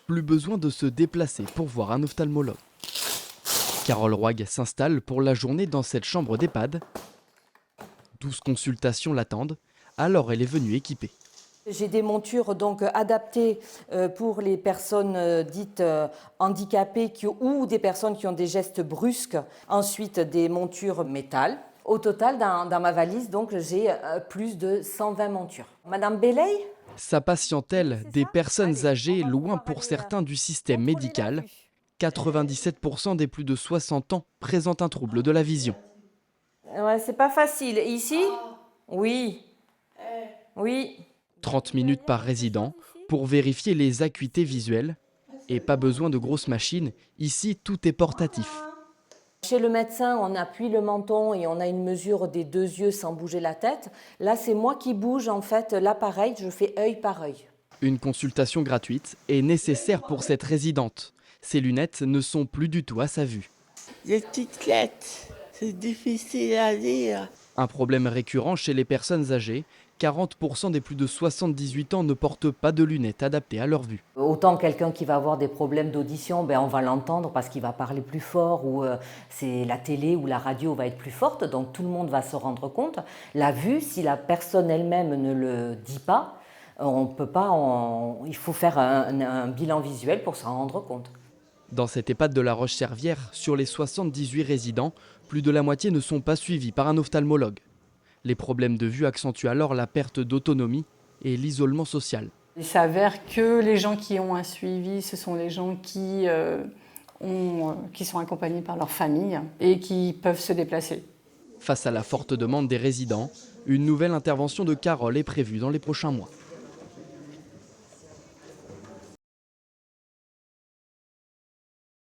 Plus besoin de se déplacer pour voir un ophtalmologue. Carole Roig s'installe pour la journée dans cette chambre d'EHPAD. 12 consultations l'attendent, alors elle est venue équipée. J'ai des montures donc adaptées pour les personnes dites handicapées ou des personnes qui ont des gestes brusques. Ensuite, des montures métal. Au total, dans ma valise, donc j'ai plus de 120 montures. Madame Belley ? Sa patientèle, des personnes âgées, loin pour certains du système médical. 97% des plus de 60 ans présentent un trouble de la vision. Ouais, c'est pas facile. Et ici ? Oui. Oui. 30 minutes par résident pour vérifier les acuités visuelles. Et pas besoin de grosses machines, ici tout est portatif. Chez le médecin, on appuie le menton et on a une mesure des deux yeux sans bouger la tête. Là, c'est moi qui bouge en fait l'appareil, je fais œil par œil. Une consultation gratuite est nécessaire pour cette résidente. Ses lunettes ne sont plus du tout à sa vue. Les petites lettres, c'est difficile à lire. Un problème récurrent chez les personnes âgées. 40% des plus de 78 ans ne portent pas de lunettes adaptées à leur vue. Autant quelqu'un qui va avoir des problèmes d'audition, on va l'entendre parce qu'il va parler plus fort ou c'est la télé ou la radio va être plus forte, donc tout le monde va se rendre compte. La vue, si la personne elle-même ne le dit pas, on peut pas, il faut faire un bilan visuel pour s'en rendre compte. Dans cette EHPAD de La Roche-Servière, sur les 78 résidents, plus de la moitié ne sont pas suivis par un ophtalmologue. Les problèmes de vue accentuent alors la perte d'autonomie et l'isolement social. Il s'avère que les gens qui ont un suivi, ce sont les gens qui sont accompagnés par leur famille et qui peuvent se déplacer. Face à la forte demande des résidents, une nouvelle intervention de Carole est prévue dans les prochains mois.